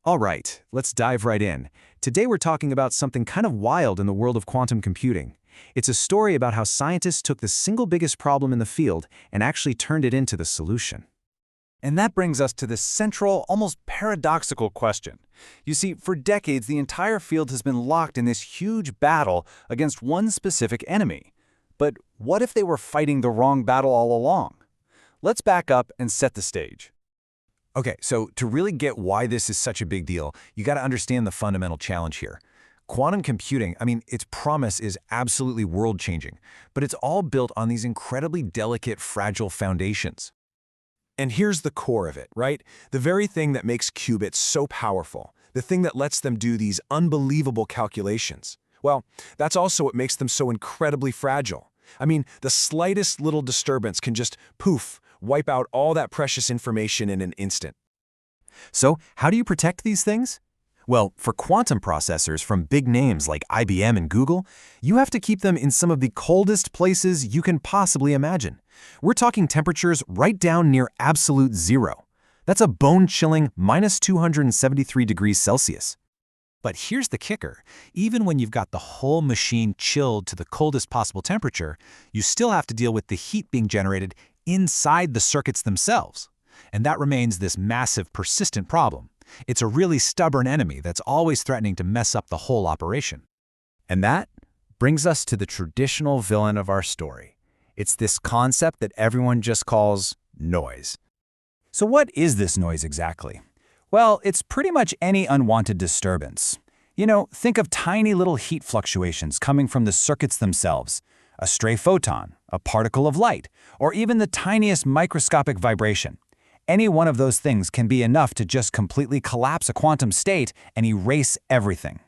All right, let's dive right in. Today we're talking about something kind of wild in the world of quantum computing. It's a story about how scientists took the single biggest problem in the field and actually turned it into the solution. And that brings us to this central, almost paradoxical question. You see, for decades, the entire field has been locked in this huge battle against one specific enemy. But what if they were fighting the wrong battle all along? Let's back up and set the stage. Okay, so to really get why this is such a big deal, you got to understand the fundamental challenge here. Quantum computing, its promise is absolutely world-changing, but it's all built on these incredibly delicate, fragile foundations. And here's the core of it, right? The very thing that makes qubits so powerful, the thing that lets them do these unbelievable calculations. Well, that's also what makes them so incredibly fragile. The slightest little disturbance can just, poof, wipe out all that precious information in an instant. So, how do you protect these things? Well, for quantum processors from big names like IBM and Google, you have to keep them in some of the coldest places you can possibly imagine. We're talking temperatures right down near absolute zero. That's a bone-chilling minus 273 degrees Celsius. But here's the kicker. Even when you've got the whole machine chilled to the coldest possible temperature, you still have to deal with the heat being generated inside the circuits themselves. And that remains this massive, persistent problem. It's a really stubborn enemy that's always threatening to mess up the whole operation. And that brings us to the traditional villain of our story. It's this concept that everyone just calls noise. So what is this noise exactly? Well, it's pretty much any unwanted disturbance. Think of tiny little heat fluctuations coming from the circuits themselves, a stray photon, a particle of light, or even the tiniest microscopic vibration. Any one of those things can be enough to just completely collapse a quantum state and erase everything.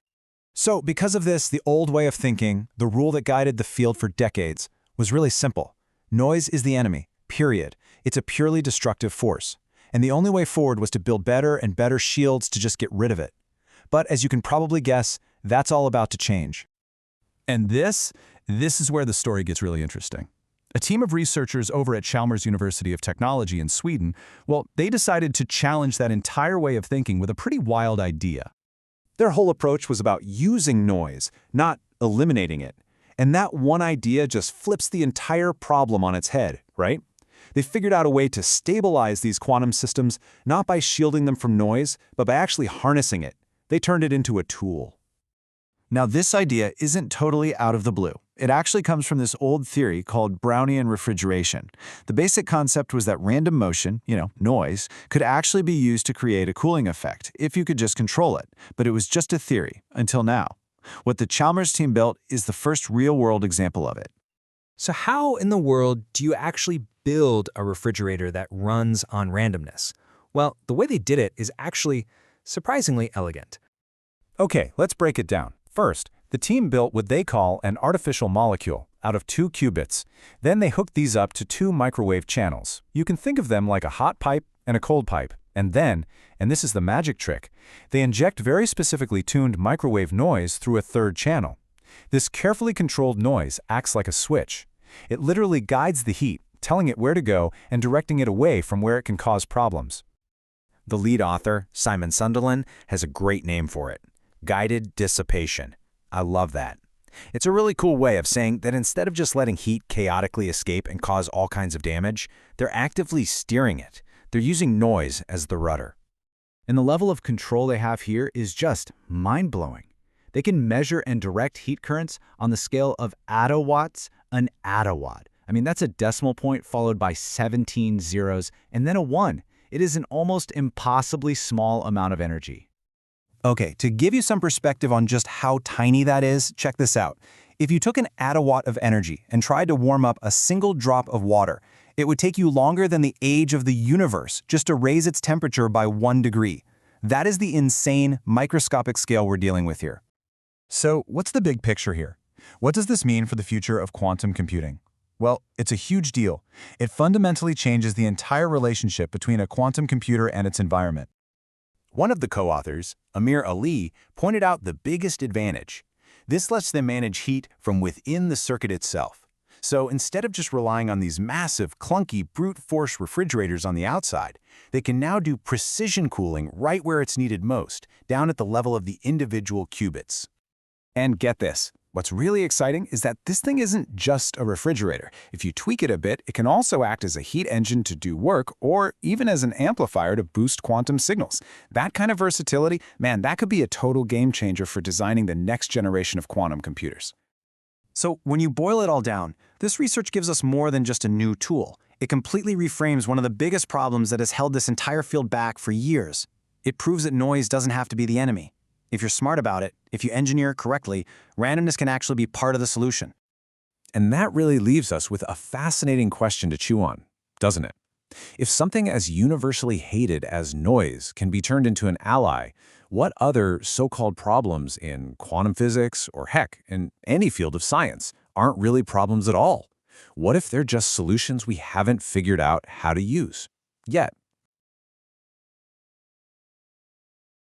So because of this, the old way of thinking, the rule that guided the field for decades, was really simple. Noise is the enemy, period. It's a purely destructive force. And the only way forward was to build better and better shields to just get rid of it. But as you can probably guess, that's all about to change. And this is where the story gets really interesting. A team of researchers over at Chalmers University of Technology in Sweden, they decided to challenge that entire way of thinking with a pretty wild idea. Their whole approach was about using noise, not eliminating it. And that one idea just flips the entire problem on its head, right? They figured out a way to stabilize these quantum systems, not by shielding them from noise, but by actually harnessing it. They turned it into a tool. Now, this idea isn't totally out of the blue. It actually comes from this old theory called Brownian refrigeration. The basic concept was that random motion, noise, could actually be used to create a cooling effect if you could just control it. But it was just a theory, until now. What the Chalmers team built is the first real-world example of it. So how in the world do you actually build a refrigerator that runs on randomness? Well, the way they did it is actually surprisingly elegant. Okay, let's break it down. First, the team built what they call an artificial molecule out of 2 qubits. Then they hooked these up to 2 microwave channels. You can think of them like a hot pipe and a cold pipe. And then, and this is the magic trick, they inject very specifically tuned microwave noise through a 3rd channel. This carefully controlled noise acts like a switch. It literally guides the heat, telling it where to go and directing it away from where it can cause problems. The lead author, Simon Sunderland, has a great name for it: guided dissipation. I love that. It's a really cool way of saying that instead of just letting heat chaotically escape and cause all kinds of damage, they're actively steering it. They're using noise as the rudder. And the level of control they have here is just mind-blowing. They can measure and direct heat currents on the scale of attowatts an attowatt. That's a decimal point followed by 17 zeros and then a 1. It is an almost impossibly small amount of energy. Okay, to give you some perspective on just how tiny that is, check this out. If you took an attowatt of energy and tried to warm up a single drop of water, it would take you longer than the age of the universe just to raise its temperature by 1 degree. That is the insane microscopic scale we're dealing with here. So, what's the big picture here? What does this mean for the future of quantum computing? Well, it's a huge deal. It fundamentally changes the entire relationship between a quantum computer and its environment. One of the co-authors, Amir Ali, pointed out the biggest advantage. This lets them manage heat from within the circuit itself. So instead of just relying on these massive, clunky, brute force refrigerators on the outside, they can now do precision cooling right where it's needed most, down at the level of the individual qubits. And get this. What's really exciting is that this thing isn't just a refrigerator. If you tweak it a bit, it can also act as a heat engine to do work or even as an amplifier to boost quantum signals. That kind of versatility, man, that could be a total game changer for designing the next generation of quantum computers. So when you boil it all down, this research gives us more than just a new tool. It completely reframes one of the biggest problems that has held this entire field back for years. It proves that noise doesn't have to be the enemy. If you're smart about it, if you engineer it correctly, randomness can actually be part of the solution. And that really leaves us with a fascinating question to chew on, doesn't it? If something as universally hated as noise can be turned into an ally, what other so-called problems in quantum physics, or heck, in any field of science, aren't really problems at all? What if they're just solutions we haven't figured out how to use? Yet.